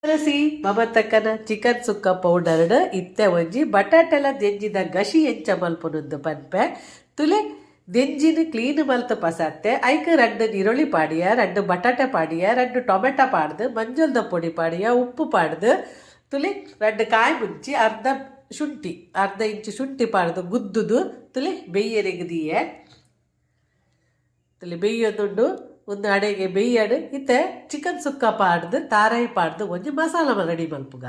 ರಸಿ ಮಮತಕ್ಕನ chicken ಸುಕ್ಕ powdered ಇತ್ತೆ ಒಂಜಿ ಬಟಾಟೆಲ ದೆಂಜಿದ ಗಶಿ ಎಂಚ ಮಲ್ಪುನುಂದು ಪನ್ಪೆ ತುಲೆ ದೆಂಜಿನ ಕ್ಲೀನ್ ಮಲ್ತು ಪಸತ್ತೆ ಐಕ್ ರಡ್ಡು ನೀರುಳ್ಳಿ ಪಾಡಿಯ ರಡ್ಡು ಬಟಾಟೆ ಪಾಡಿಯ ರಡ್ಡು ಟೊಮೆಟೊ ಪಾಡ್ದು ಮಂಜಲ್ದ ಪೊಡಿ ಪಾಡಿಯ ಉಪ್ಪು ಪಾಡ್ದು ತುಲೆ ರಡ್ಡು ಕಾಯಿ ಮುಂಚಿ ಅರ್ಧ ಇಂಚು ಶುಂಠಿ ಪಾಡ್ದು ಗುದ್ದುದು ತುಲೆ ಬೆಯ್ಯರೆಗದಿಯೆ ತುಲೆ ಬೆಯ್ಯೋದುಂಡು ಒಂದು ಅಡೆಗೆ ಬೇಯ್ಯಾಡು ಇತ್ತೆ ಚಿಕನ್ ಸುಕ್ಕ ಪಾಡ್ದು ತಾರಾಯಿ ಪಾಡ್ದು ಒಂಜಿ ಮಸಾಲ ರೆಡಿ ಮಲ್ಪುಗ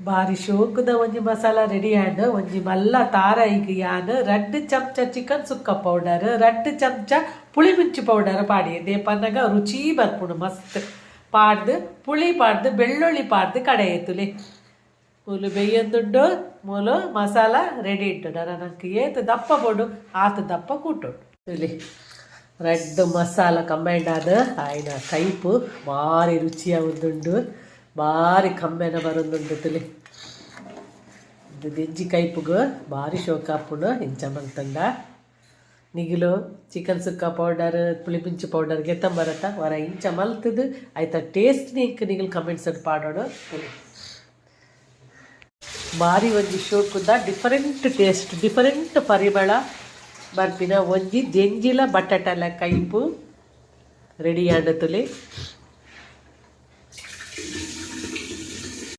ಬಾರಿ ಶೋಕುದ ಒಂಜಿ ಮಸಾಲ ರೆಡಿ ಆಂಡ್ ಒಂಜಿ ಮಲ್ಲ ತಾರಾಯಿಗೆ ಯಾನ್ 2 ಚಮಚ ಚಿಕನ್ ಸುಕ್ಕ ಪೌಡರ್ 2 ಚಮಚ ಪುಳಿ ಮಿಂಚು ಪೌಡರ್ ಪಾಡಿ ದೇಪನ್ನಗ ರುಚಿ ಬರ್ಪುಡು ಮಸ್ತ್ ಪಾಡ್ದು ಪುಳಿ ಪಾಡ್ದು ಬೆಳ್ಳುಳ್ಳಿ ಪಾಡ್ದು ಕಡೆ ಎತ್ತುಲಿ ಮೂಲು ಬೇಯೊಂದುಂಡು ಮೂಲು ಮಸಾಲ ರೆಡಿ ಇಟ್ಟು ನನಗೆ ಏತು ದಪ್ಪ ಬೋಡು ಆತು ದಪ್ಪ ಕೂಟುಂಡು ತುಲಿ ರೆಡ್ ಮಸಾಲ ಕಂಬೈಂಡ್ ಆದ ಆಯ್ನ ಕೈಪು ಭಾರಿ ರುಚಿಯಾಗುದುಂಡು ಭಾರಿ ಕಮ್ಮೆನ ಬರೋದುಂಡು ತುಲಿ ಇದು ದೆಂಜಿ ಕೈಪುಗು ಭಾರಿ ಶೋಕ ಹಾಪುಂಡು ಇಂಚ ಮಲ್ತಂಡ ನಿಗಿಲು ಚಿಕನ್ ಸುಕ್ಕ ಪೌಡರ್ ಪುಳಿಮಿಂಚು ಪೌಡರ್ ಗೆತ್ತಂಬರತ್ತ ವರ ಇಂಚ ಮಲ್ತದು ಆಯ್ತಾ ಟೇಸ್ಟ್ ನಿಗಿಲು ಕಮೆಂಟ್ಸ್ ಪಾಡೋಡು ತುಲಿ ಭಾರಿ ಒಂಜಿ ಶೋಕುದ ಡಿಫರೆಂಟ್ ಟೇಸ್ಟ್ ಡಿಫರೆಂಟ್ ಪರಿಮಳ ಬರ್ಪಿನ ಒಂಜಿ ದೆಂಜಿಲ ಬಟಾಟಲ ಕೈಪು ರೆಡಿ ಆಂಡ ತುಲಿ